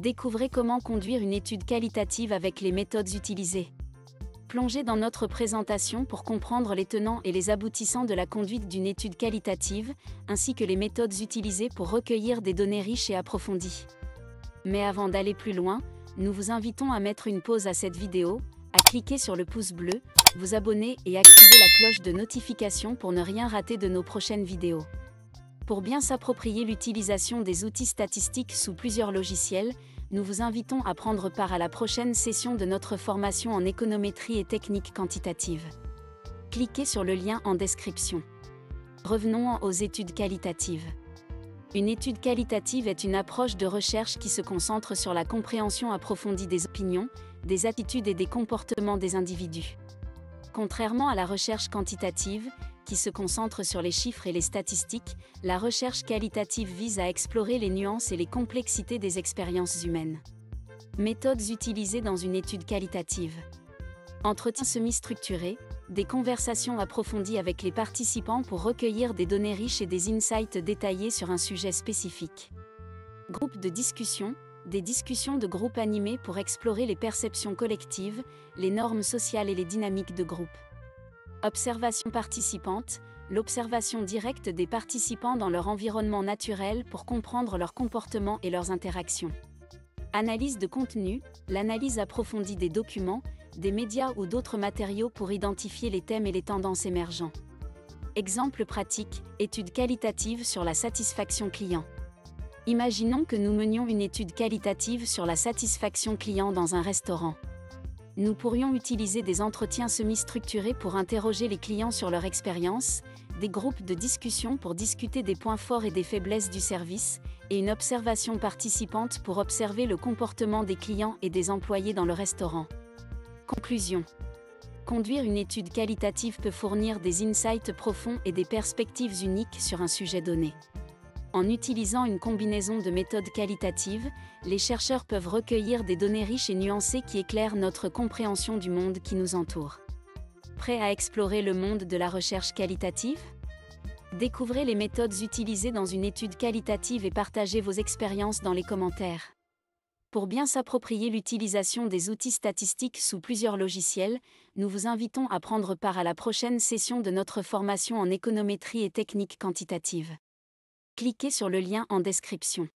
Découvrez comment conduire une étude qualitative avec les méthodes utilisées. Plongez dans notre présentation pour comprendre les tenants et les aboutissants de la conduite d'une étude qualitative, ainsi que les méthodes utilisées pour recueillir des données riches et approfondies. Mais avant d'aller plus loin, nous vous invitons à mettre une pause à cette vidéo, à cliquer sur le pouce bleu, vous abonner et activer la cloche de notification pour ne rien rater de nos prochaines vidéos. Pour bien s'approprier l'utilisation des outils statistiques sous plusieurs logiciels, nous vous invitons à prendre part à la prochaine session de notre formation en économétrie et techniques quantitatives. Cliquez sur le lien en description. Revenons aux études qualitatives. Une étude qualitative est une approche de recherche qui se concentre sur la compréhension approfondie des opinions, des attitudes et des comportements des individus. Contrairement à la recherche quantitative, qui se concentre sur les chiffres et les statistiques, la recherche qualitative vise à explorer les nuances et les complexités des expériences humaines. Méthodes utilisées dans une étude qualitative. Entretien semi-structuré, des conversations approfondies avec les participants pour recueillir des données riches et des insights détaillés sur un sujet spécifique. Groupe de discussion, des discussions de groupe animées pour explorer les perceptions collectives, les normes sociales et les dynamiques de groupe. Observation participante, l'observation directe des participants dans leur environnement naturel pour comprendre leurs comportements et leurs interactions. Analyse de contenu, l'analyse approfondie des documents, des médias ou d'autres matériaux pour identifier les thèmes et les tendances émergents. Exemple pratique, étude qualitative sur la satisfaction client. Imaginons que nous menions une étude qualitative sur la satisfaction client dans un restaurant. Nous pourrions utiliser des entretiens semi-structurés pour interroger les clients sur leur expérience, des groupes de discussion pour discuter des points forts et des faiblesses du service, et une observation participante pour observer le comportement des clients et des employés dans le restaurant. Conclusion. Conduire une étude qualitative peut fournir des insights profonds et des perspectives uniques sur un sujet donné. En utilisant une combinaison de méthodes qualitatives, les chercheurs peuvent recueillir des données riches et nuancées qui éclairent notre compréhension du monde qui nous entoure. Prêt à explorer le monde de la recherche qualitative ? Découvrez les méthodes utilisées dans une étude qualitative et partagez vos expériences dans les commentaires. Pour bien s'approprier l'utilisation des outils statistiques sous plusieurs logiciels, nous vous invitons à prendre part à la prochaine session de notre formation en économétrie et techniques quantitatives. Cliquez sur le lien en description.